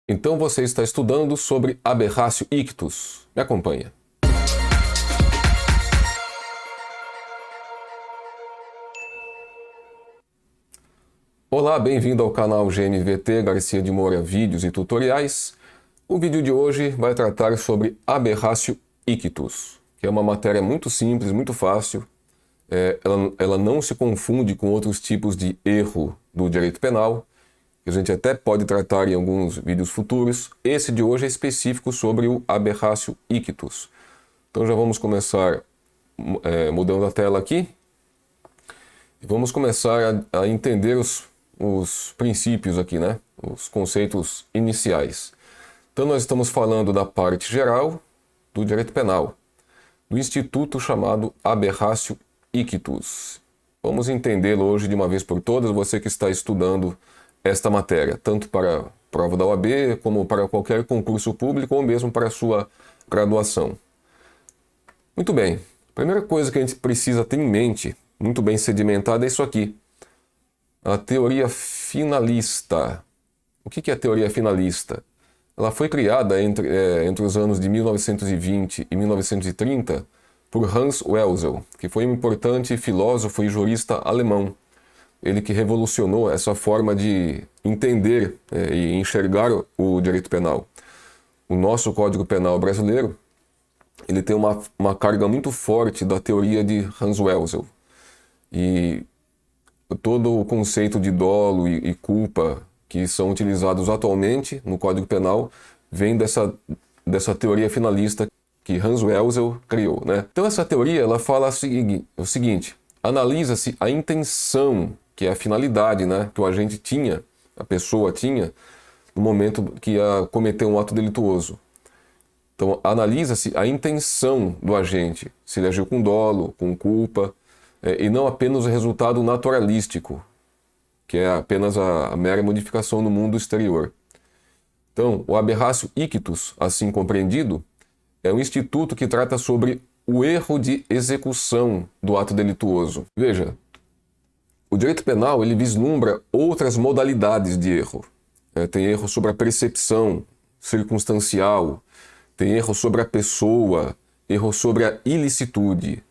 Então você está estudando sobre aberratio ictus. Me acompanha. Olá, bem-vindo ao canal GNVT Garcia de Moura Vídeos e Tutoriais. O vídeo de hoje vai tratar sobre aberratio ictus, que é uma matéria muito simples, muito fácil. Ela não se confunde com outros tipos de erro do direito penal, que a gente até pode tratar em alguns vídeos futuros. Esse de hoje é específico sobre o aberratio ictus. Então já vamos começar mudando a tela aqui. E vamos começar a entender os princípios aqui, né? Os conceitos iniciais. Então nós estamos falando da parte geral do direito penal, do instituto chamado aberratio ictus. Vamos entendê-lo hoje de uma vez por todas, você que está estudando esta matéria, tanto para a prova da OAB, como para qualquer concurso público, ou mesmo para a sua graduação. Muito bem, a primeira coisa que a gente precisa ter em mente, muito bem sedimentada, é isso aqui. A teoria finalista. O que é a teoria finalista? Ela foi criada entre os anos de 1920 e 1930 por Hans Welzel, que foi um importante filósofo e jurista alemão. Ele que revolucionou essa forma de entender e enxergar o direito penal. O nosso Código Penal brasileiro, ele tem uma carga muito forte da teoria de Hans Welzel. E todo o conceito de dolo e culpa que são utilizados atualmente no Código Penal vem dessa teoria finalista que Hans Welzel criou, né? Então essa teoria ela fala o seguinte: analisa-se a intenção, que é a finalidade, né, que o agente tinha, a pessoa tinha, no momento que ia cometer um ato delituoso. Então analisa-se a intenção do agente, se ele agiu com dolo, com culpa, e não apenas o resultado naturalístico, que é apenas a mera modificação no mundo exterior. Então, o aberratio ictus, assim compreendido, é um instituto que trata sobre o erro de execução do ato delituoso. Veja, o direito penal ele vislumbra outras modalidades de erro. Tem erro sobre a percepção circunstancial, tem erro sobre a pessoa, erro sobre a ilicitude.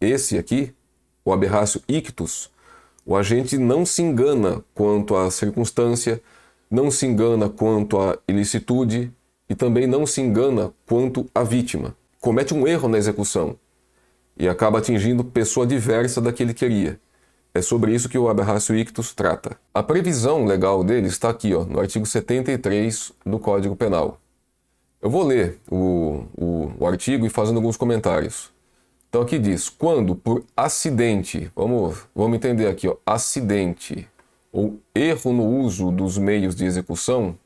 Esse aqui, o aberratio ictus, o agente não se engana quanto à circunstância, não se engana quanto à ilicitude e também não se engana quanto à vítima. Comete um erro na execução e acaba atingindo pessoa diversa da que ele queria. É sobre isso que o aberratio ictus trata. A previsão legal dele está aqui, no artigo 73 do Código Penal. Eu vou ler o artigo e fazendo alguns comentários. Então aqui diz, quando por acidente, vamos entender aqui, acidente ou erro no uso dos meios de execução,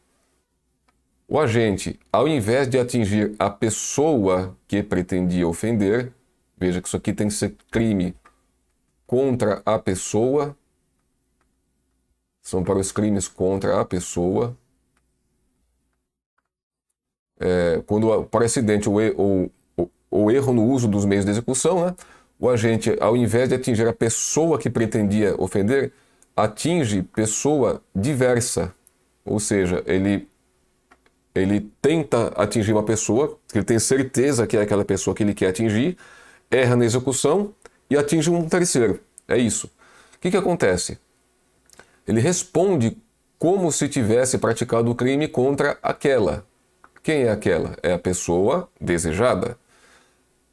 o agente, ao invés de atingir a pessoa que pretendia ofender, veja que isso aqui tem que ser crime contra a pessoa, são para os crimes contra a pessoa. Quando por acidente ou erro no uso dos meios de execução, né, o agente, ao invés de atingir a pessoa que pretendia ofender, atinge pessoa diversa, ou seja, ele tenta atingir uma pessoa, ele tem certeza que é aquela pessoa que ele quer atingir, erra na execução e atinge um terceiro. É isso. O que acontece? Ele responde como se tivesse praticado o crime contra aquela. Quem é aquela? É a pessoa desejada,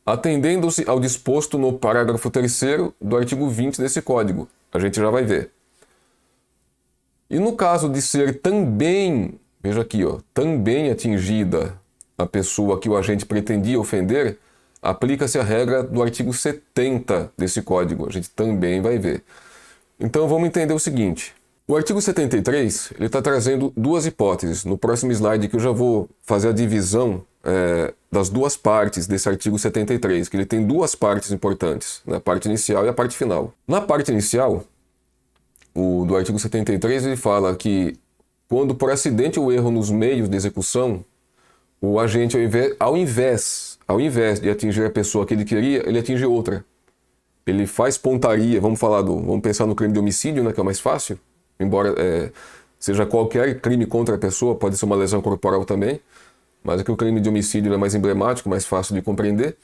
atendendo-se ao disposto no parágrafo 3º do artigo 20 desse Código. A gente já vai ver. E no caso de ser também, veja aqui, também atingida a pessoa que o agente pretendia ofender, aplica-se a regra do artigo 70 desse Código. A gente também vai ver. Então vamos entender o seguinte. O artigo 73 ele está trazendo duas hipóteses. No próximo slide que eu já vou fazer a divisão das duas partes desse artigo 73, que ele tem duas partes importantes, a parte inicial e a parte final. Na parte inicial, do artigo 73, ele fala que quando por acidente ou erro nos meios de execução, o agente, ao invés de atingir a pessoa que ele queria, ele atinge outra. Ele faz pontaria, vamos pensar no crime de homicídio, né, que é o mais fácil, embora seja qualquer crime contra a pessoa, pode ser uma lesão corporal também, mas aqui o crime de homicídio é mais emblemático, mais fácil de compreender.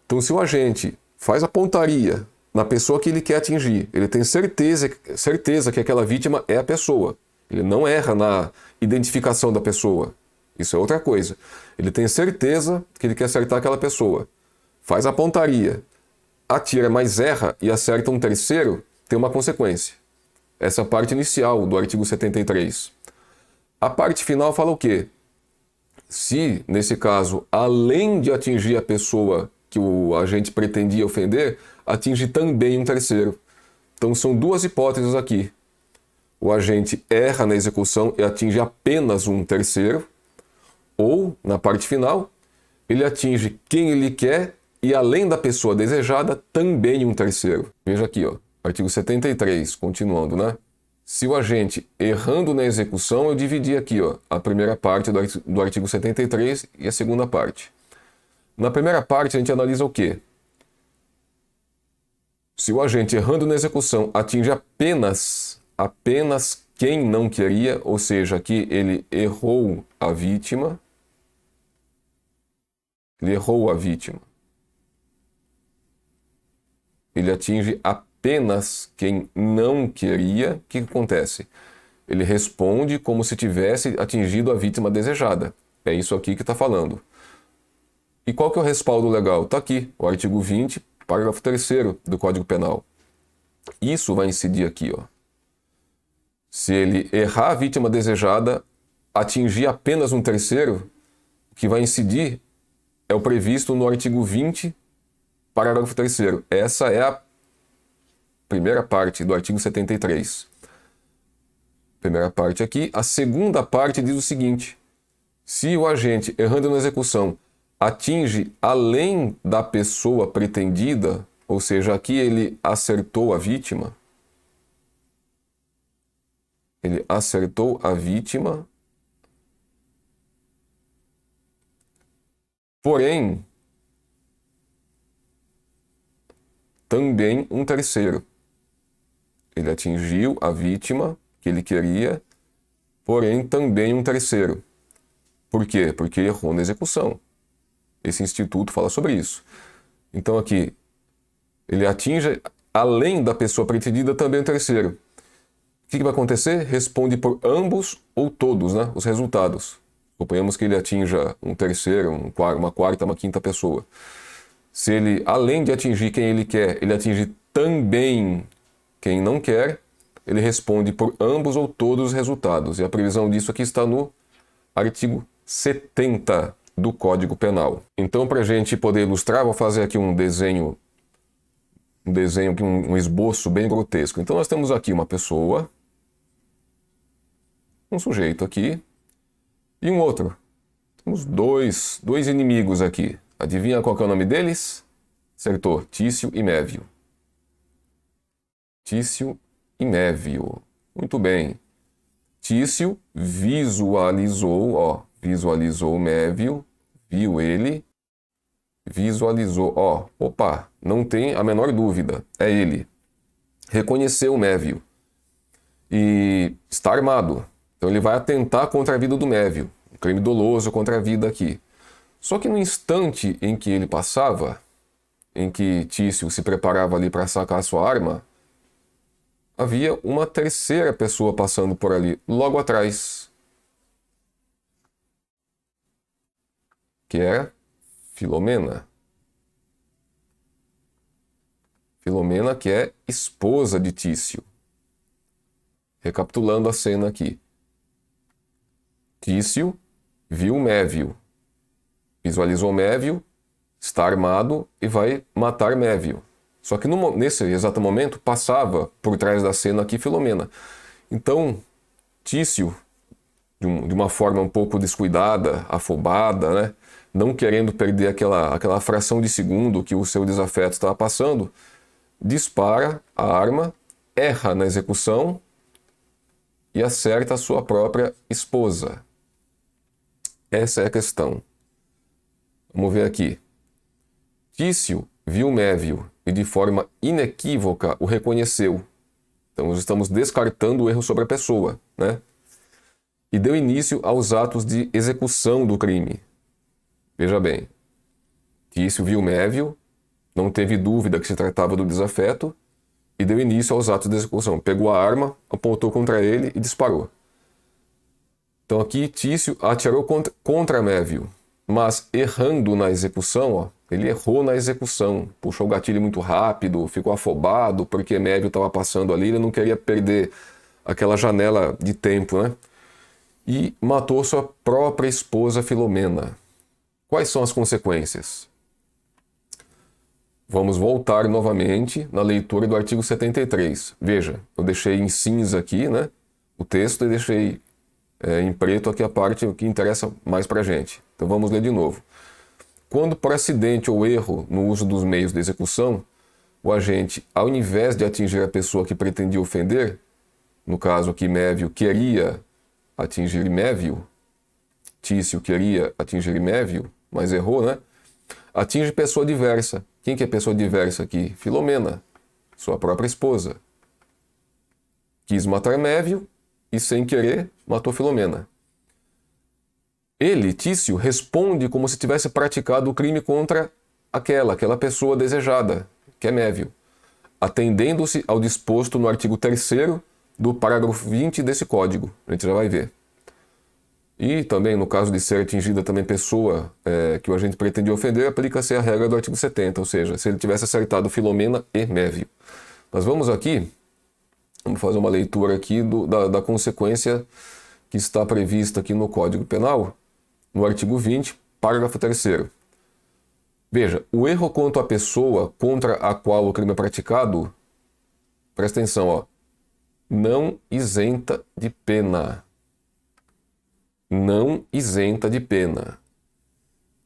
Então, se o agente faz a pontaria na pessoa que ele quer atingir, ele tem certeza que aquela vítima é a pessoa. Ele não erra na identificação da pessoa. Isso é outra coisa. Ele tem certeza que ele quer acertar aquela pessoa. Faz a pontaria, atira, mas erra e acerta um terceiro, tem uma consequência. Essa é a parte inicial do artigo 73. A parte final fala o quê? Se, nesse caso, além de atingir a pessoa que o agente pretendia ofender, atinge também um terceiro. Então são duas hipóteses aqui. O agente erra na execução e atinge apenas um terceiro, ou, na parte final, ele atinge quem ele quer e, além da pessoa desejada, também um terceiro. Veja aqui, ó, artigo 73, continuando, né? Se o agente errando na execução, eu dividi aqui, ó, a primeira parte do artigo 73 e a segunda parte. Na primeira parte, a gente analisa o quê? Se o agente errando na execução atinge apenas quem não queria, ou seja, aqui ele errou a vítima, ele atinge apenas quem não queria, o que acontece? Ele responde como se tivesse atingido a vítima desejada. É isso aqui que está falando. E qual que é o respaldo legal? Está aqui, o artigo 20, parágrafo 3º do Código Penal. Isso vai incidir aqui, ó. Se ele errar a vítima desejada, atingir apenas um terceiro, o que vai incidir é o previsto no artigo 20, parágrafo 3º. Essa é a primeira parte do artigo 73. Primeira parte aqui. A segunda parte diz o seguinte: se o agente, errando na execução, atinge além da pessoa pretendida, ou seja, aqui ele acertou a vítima, porém, também um terceiro. Ele atingiu a vítima que ele queria, porém também um terceiro. Por quê? Porque errou na execução. Esse instituto fala sobre isso. Então aqui, ele atinge, além da pessoa pretendida, também um terceiro. O que vai acontecer? Responde por ambos ou todos, né, os resultados. Suponhamos que ele atinja um terceiro, uma quarta, uma quinta pessoa. Se ele, além de atingir quem ele quer, ele atinge também quem não quer, ele responde por ambos ou todos os resultados. E a previsão disso aqui está no artigo 70 do Código Penal. Então, para a gente poder ilustrar, vou fazer aqui um esboço bem grotesco. Então, nós temos aqui uma pessoa, um sujeito aqui, e um outro. Temos dois inimigos aqui. Adivinha qual que é o nome deles? Acertou. Tício e Mévio. Tício e Mévio. Muito bem. Tício visualizou Mévio, viu ele, visualizou, opa, não tem a menor dúvida, é ele. Reconheceu o Mévio e está armado. Então ele vai atentar contra a vida do Mévio, um crime doloso contra a vida aqui. Só que no instante em que ele passava, em que Tício se preparava ali para sacar a sua arma, havia uma terceira pessoa passando por ali, logo atrás, que era Filomena. Filomena, que é esposa de Tício. Recapitulando a cena aqui. Tício viu Mévio, visualizou Mévio, está armado e vai matar Mévio. Só que nesse exato momento passava por trás da cena aqui Filomena. Então, Tício, de uma forma um pouco descuidada, afobada, né? Não querendo perder aquela fração de segundo que o seu desafeto estava passando, dispara a arma, erra na execução e acerta a sua própria esposa. Essa é a questão. Vamos ver aqui. Tício viu Mévio e de forma inequívoca o reconheceu. Então, nós estamos descartando o erro sobre a pessoa, né? e deu início aos atos de execução do crime. Veja bem, Tício viu Mévio, não teve dúvida que se tratava do desafeto e deu início aos atos de execução. Pegou a arma, apontou contra ele e disparou. Então aqui Tício atirou contra Mévio, mas errando na execução, ó, ele errou na execução, puxou o gatilho muito rápido, ficou afobado porque Mévio estava passando ali, ele não queria perder aquela janela de tempo, né? E matou sua própria esposa Filomena. Quais são as consequências? Vamos voltar novamente na leitura do artigo 73. Veja, eu deixei em cinza aqui, né, o texto e deixei em preto aqui a parte que interessa mais para a gente. Então vamos ler de novo. Quando por acidente ou erro no uso dos meios de execução, o agente, ao invés de atingir a pessoa que pretendia ofender, no caso aqui Mévio queria atingir Mévio, Tício queria atingir Mévio, mas errou, né? Atinge pessoa diversa. Quem que é pessoa diversa aqui? Filomena, sua própria esposa. Quis matar Mévio e, sem querer, matou Filomena. Ele, Tício, responde como se tivesse praticado o crime contra aquela pessoa desejada, que é Mévio, atendendo-se ao disposto no artigo 3º do parágrafo 20 desse código. A gente já vai ver. E também, no caso de ser atingida também pessoa que o agente pretendia ofender, aplica-se a regra do artigo 70, ou seja, se ele tivesse acertado Filomena e Mévio. Mas vamos fazer uma leitura aqui da consequência que está prevista aqui no Código Penal, no artigo 20, parágrafo 3º. Veja, o erro quanto à pessoa contra a qual o crime é praticado, presta atenção, ó, não isenta de pena. Não isenta de pena.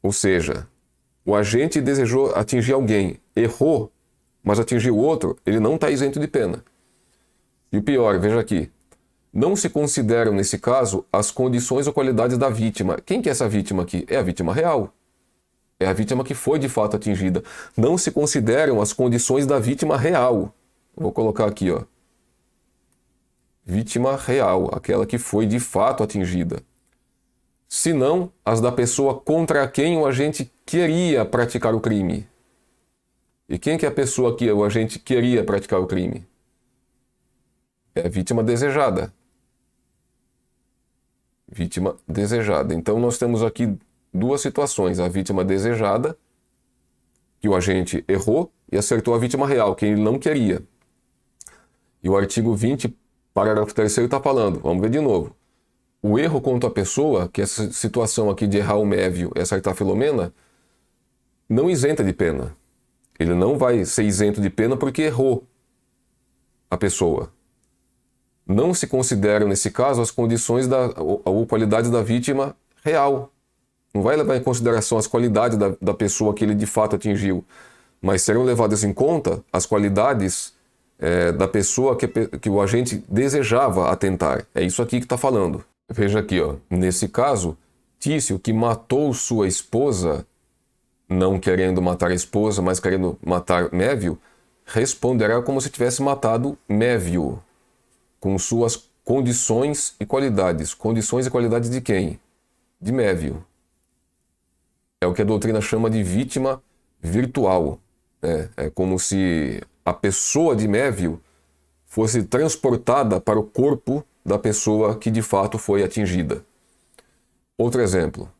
Ou seja, o agente desejou atingir alguém, errou, mas atingiu outro, ele não está isento de pena. E o pior, veja aqui, não se consideram, nesse caso, as condições ou qualidades da vítima. Quem que é essa vítima aqui? É a vítima real. É a vítima que foi de fato atingida. Não se consideram as condições da vítima real. Vou colocar aqui, ó. Vítima real, aquela que foi de fato atingida. Senão as da pessoa contra quem o agente queria praticar o crime. E quem que é a pessoa que o agente queria praticar o crime? É a vítima desejada. Vítima desejada. Então nós temos aqui duas situações. A vítima desejada, que o agente errou, e acertou a vítima real, quem ele não queria. E o artigo 20, parágrafo 3º está falando, vamos ver de novo. O erro contra a pessoa, que é essa situação aqui de errar o Mévio e acertar a Filomena, não isenta de pena. Ele não vai ser isento de pena porque errou a pessoa. Não se consideram, nesse caso, as condições ou qualidades da vítima real. Não vai levar em consideração as qualidades da pessoa que ele de fato atingiu, mas serão levadas em conta as qualidades da pessoa que o agente desejava atentar. É isso aqui que está falando. Veja aqui, ó. Nesse caso, Tício, que matou sua esposa, não querendo matar a esposa, mas querendo matar Mévio, responderá como se tivesse matado Mévio, com suas condições e qualidades. Condições e qualidades de quem? De Mévio. É o que a doutrina chama de vítima virtual. É como se a pessoa de Mévio fosse transportada para o corpo da pessoa que de fato foi atingida. Outro exemplo.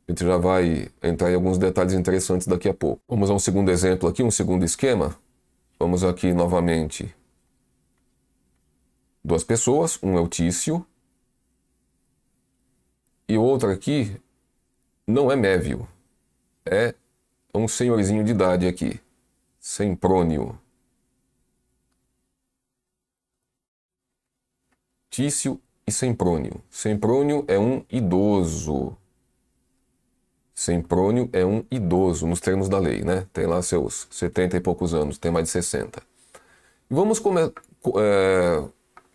A gente já vai entrar em alguns detalhes interessantes daqui a pouco. Vamos a um segundo exemplo aqui, um segundo esquema. Vamos aqui novamente. Duas pessoas, um é o Tício e o outro aqui não é Mévio. É um senhorzinho de idade aqui. Semprônio. Tício e Semprônio. Semprônio é um idoso. Semprônio é um idoso, nos termos da lei, né? Tem lá seus 70 e poucos anos, tem mais de 60. Vamos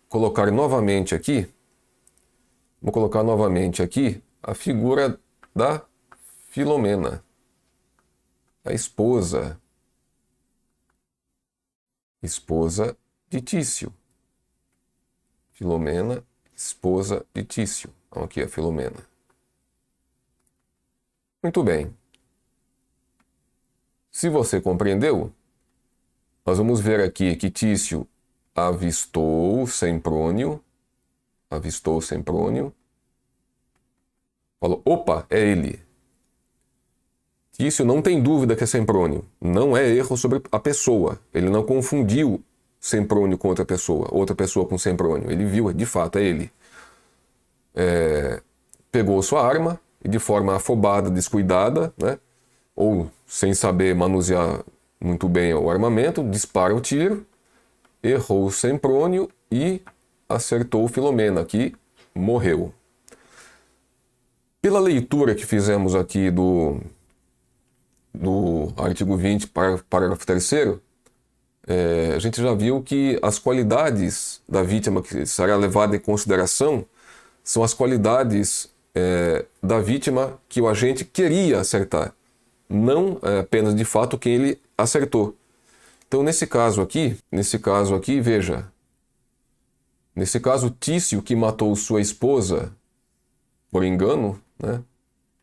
colocar novamente aqui, a figura da Filomena, a esposa de Tício. Filomena, esposa de Tício. Então aqui é Filomena. Muito bem. Se você compreendeu, nós vamos ver aqui que Tício avistou Semprônio. Falou, opa, é ele. Tício não tem dúvida que é Semprônio. Não é erro sobre a pessoa. Ele não confundiu Semprônio com outra pessoa com Semprônio. Ele viu, de fato, é ele. Pegou sua arma e de forma afobada, descuidada, né, ou sem saber manusear muito bem o armamento, dispara o tiro, errou Semprônio e acertou Filomena, que morreu. Pela leitura que fizemos aqui do artigo 20, parágrafo 3º, a gente já viu que as qualidades da vítima que será levada em consideração são as qualidades da vítima que o agente queria acertar, não apenas de fato quem ele acertou. Então nesse caso aqui, veja, nesse caso Tício, que matou sua esposa por engano, né,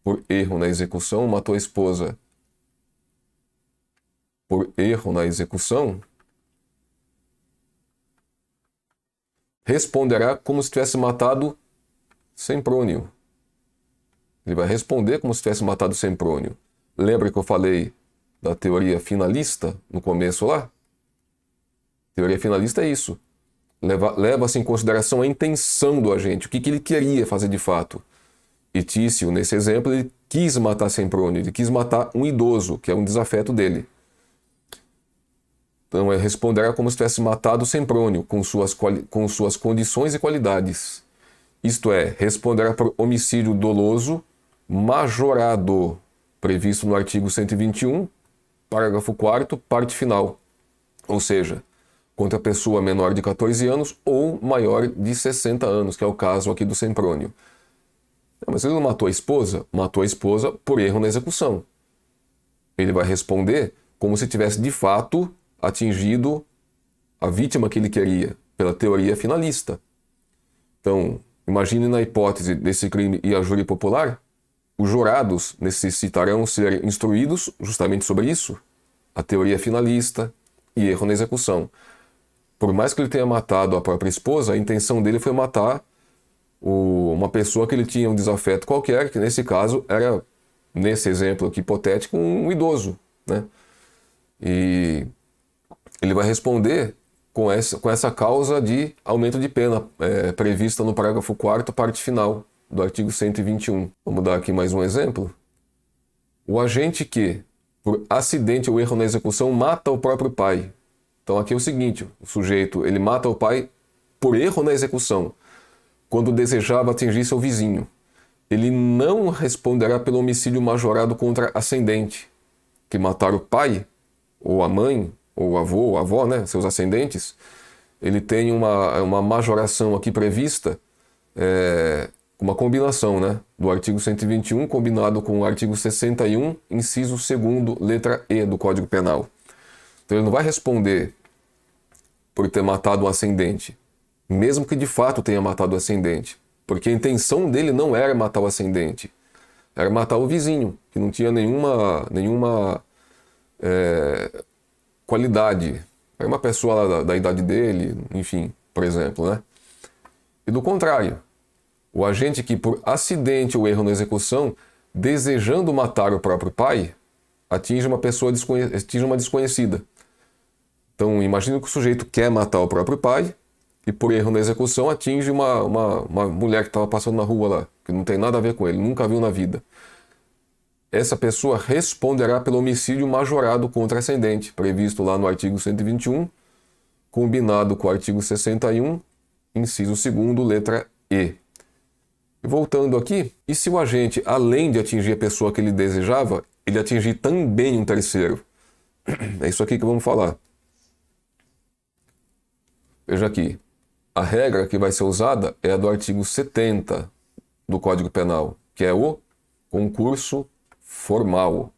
por erro na execução, matou a esposa por erro na execução, responderá como se tivesse matado Semprônio. Ele vai responder como se tivesse matado Semprônio. Lembra que eu falei da teoria finalista no começo lá? Teoria finalista é isso. Leva-se em consideração a intenção do agente, o que ele queria fazer de fato. E Tício, nesse exemplo, ele quis matar Semprônio, ele quis matar um idoso, que é um desafeto dele. Então, responderá como se tivesse matado Semprônio, com suas condições e qualidades. Isto é, responderá por homicídio doloso majorado, previsto no artigo 121, parágrafo 4º, parte final. Ou seja, contra a pessoa menor de 14 anos ou maior de 60 anos, que é o caso aqui do Semprônio. Mas ele não matou a esposa? Matou a esposa por erro na execução. Ele vai responder como se tivesse de fato atingido a vítima que ele queria, pela teoria finalista. Então, imagine na hipótese desse crime e a júri popular, os jurados necessitarão ser instruídos justamente sobre isso, a teoria finalista e erro na execução. Por mais que ele tenha matado a própria esposa, a intenção dele foi matar uma pessoa que ele tinha um desafeto qualquer, que nesse caso era, nesse exemplo aqui hipotético, um idoso, né? E ele vai responder com essa causa de aumento de pena prevista no parágrafo 4º, parte final do artigo 121. Vamos dar aqui mais um exemplo. O agente que, por acidente ou erro na execução, mata o próprio pai. Então aqui é o seguinte, o sujeito ele mata o pai por erro na execução, quando desejava atingir seu vizinho. Ele não responderá pelo homicídio majorado contra ascendente, que matar o pai, ou a mãe, ou o avô, ou a avó, né, seus ascendentes. Ele tem uma majoração aqui prevista, uma combinação, né, do artigo 121 combinado com o artigo 61, inciso 2º, letra E do Código Penal. Então ele não vai responder por ter matado o ascendente, mesmo que de fato tenha matado o ascendente, porque a intenção dele não era matar o ascendente, era matar o vizinho, que não tinha nenhuma qualidade. Era uma pessoa lá da idade dele, enfim, por exemplo, né? E do contrário, o agente que por acidente ou erro na execução, desejando matar o próprio pai, atinge uma desconhecida. Então, imagine que o sujeito quer matar o próprio pai e por erro na execução atinge uma mulher que estava passando na rua lá, que não tem nada a ver com ele, nunca viu na vida. Essa pessoa responderá pelo homicídio majorado contra ascendente, previsto lá no artigo 121, combinado com o artigo 61, inciso 2º, letra E. E voltando aqui, e se o agente, além de atingir a pessoa que ele desejava, ele atingir também um terceiro? É isso aqui que vamos falar. Veja aqui, a regra que vai ser usada é a do artigo 70 do Código Penal, que é o concurso formal.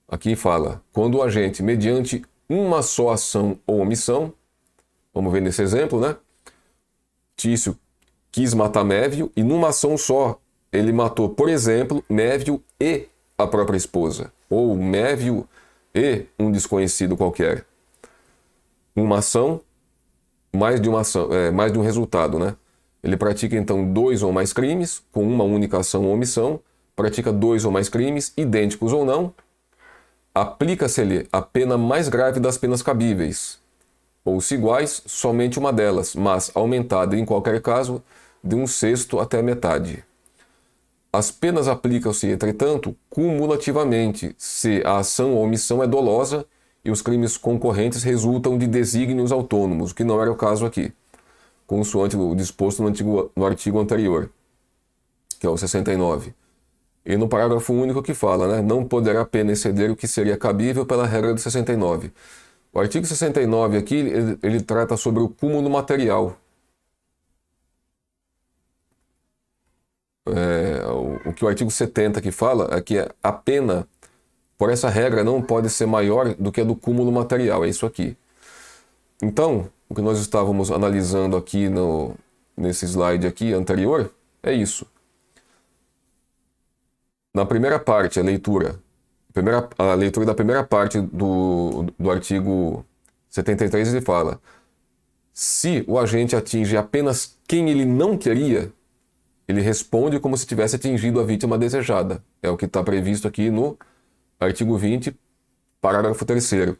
Aqui fala, quando o agente, mediante uma só ação ou omissão, vamos ver nesse exemplo, né? Tício quis matar Mévio e numa ação só ele matou, por exemplo, Mévio e a própria esposa, ou Mévio e um desconhecido qualquer. Uma ação, mais de uma ação, mais de um resultado, né? Ele pratica então 2 ou mais crimes, com uma única ação ou omissão, pratica 2 ou mais crimes, idênticos ou não, aplica-se-lhe a pena mais grave das penas cabíveis, ou se iguais, somente uma delas, mas aumentada em qualquer caso de 1/6 até a metade. As penas aplicam-se, entretanto, cumulativamente, se a ação ou omissão é dolosa e os crimes concorrentes resultam de desígnios autônomos, o que não era o caso aqui, consoante o disposto no artigo anterior, que é o 69. E no parágrafo único que fala, né, não poderá a pena exceder o que seria cabível pela regra do 69. O artigo 69 aqui, ele trata sobre o cúmulo material. O que o artigo 70 aqui fala é que a pena, por essa regra, não pode ser maior do que a do cúmulo material, é isso aqui. Então, o que nós estávamos analisando aqui nesse slide aqui anterior, é isso. Na primeira parte, a leitura da primeira parte do artigo 73, ele fala: se o agente atinge apenas quem ele não queria, ele responde como se tivesse atingido a vítima desejada. É o que está previsto aqui no artigo 20, parágrafo 3º.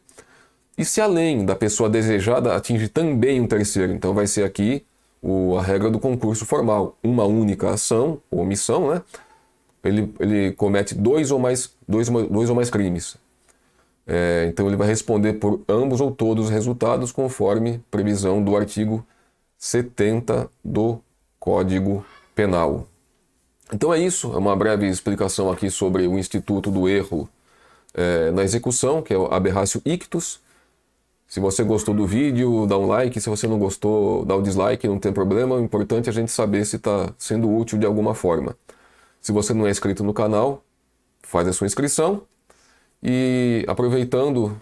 E se além da pessoa desejada atinge também um terceiro, então vai ser aqui a regra do concurso formal. Uma única ação ou omissão, né? Ele comete 2 ou mais crimes. Então ele vai responder por ambos ou todos os resultados conforme previsão do artigo 70 do Código Penal. Então é isso, é uma breve explicação aqui sobre o instituto do erro na execução, que é o aberratio ictus. Se você gostou do vídeo, dá um like. Se você não gostou, dá o dislike, não tem problema. O importante é a gente saber se está sendo útil de alguma forma. Se você não é inscrito no canal, faz a sua inscrição. E aproveitando,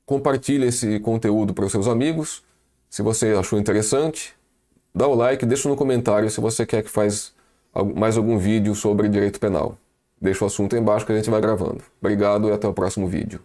compartilhe esse conteúdo para os seus amigos. Se você achou interessante, dá o like, deixa no comentário se você quer que faça mais algum vídeo sobre direito penal. Deixa o assunto aí embaixo que a gente vai gravando. Obrigado e até o próximo vídeo.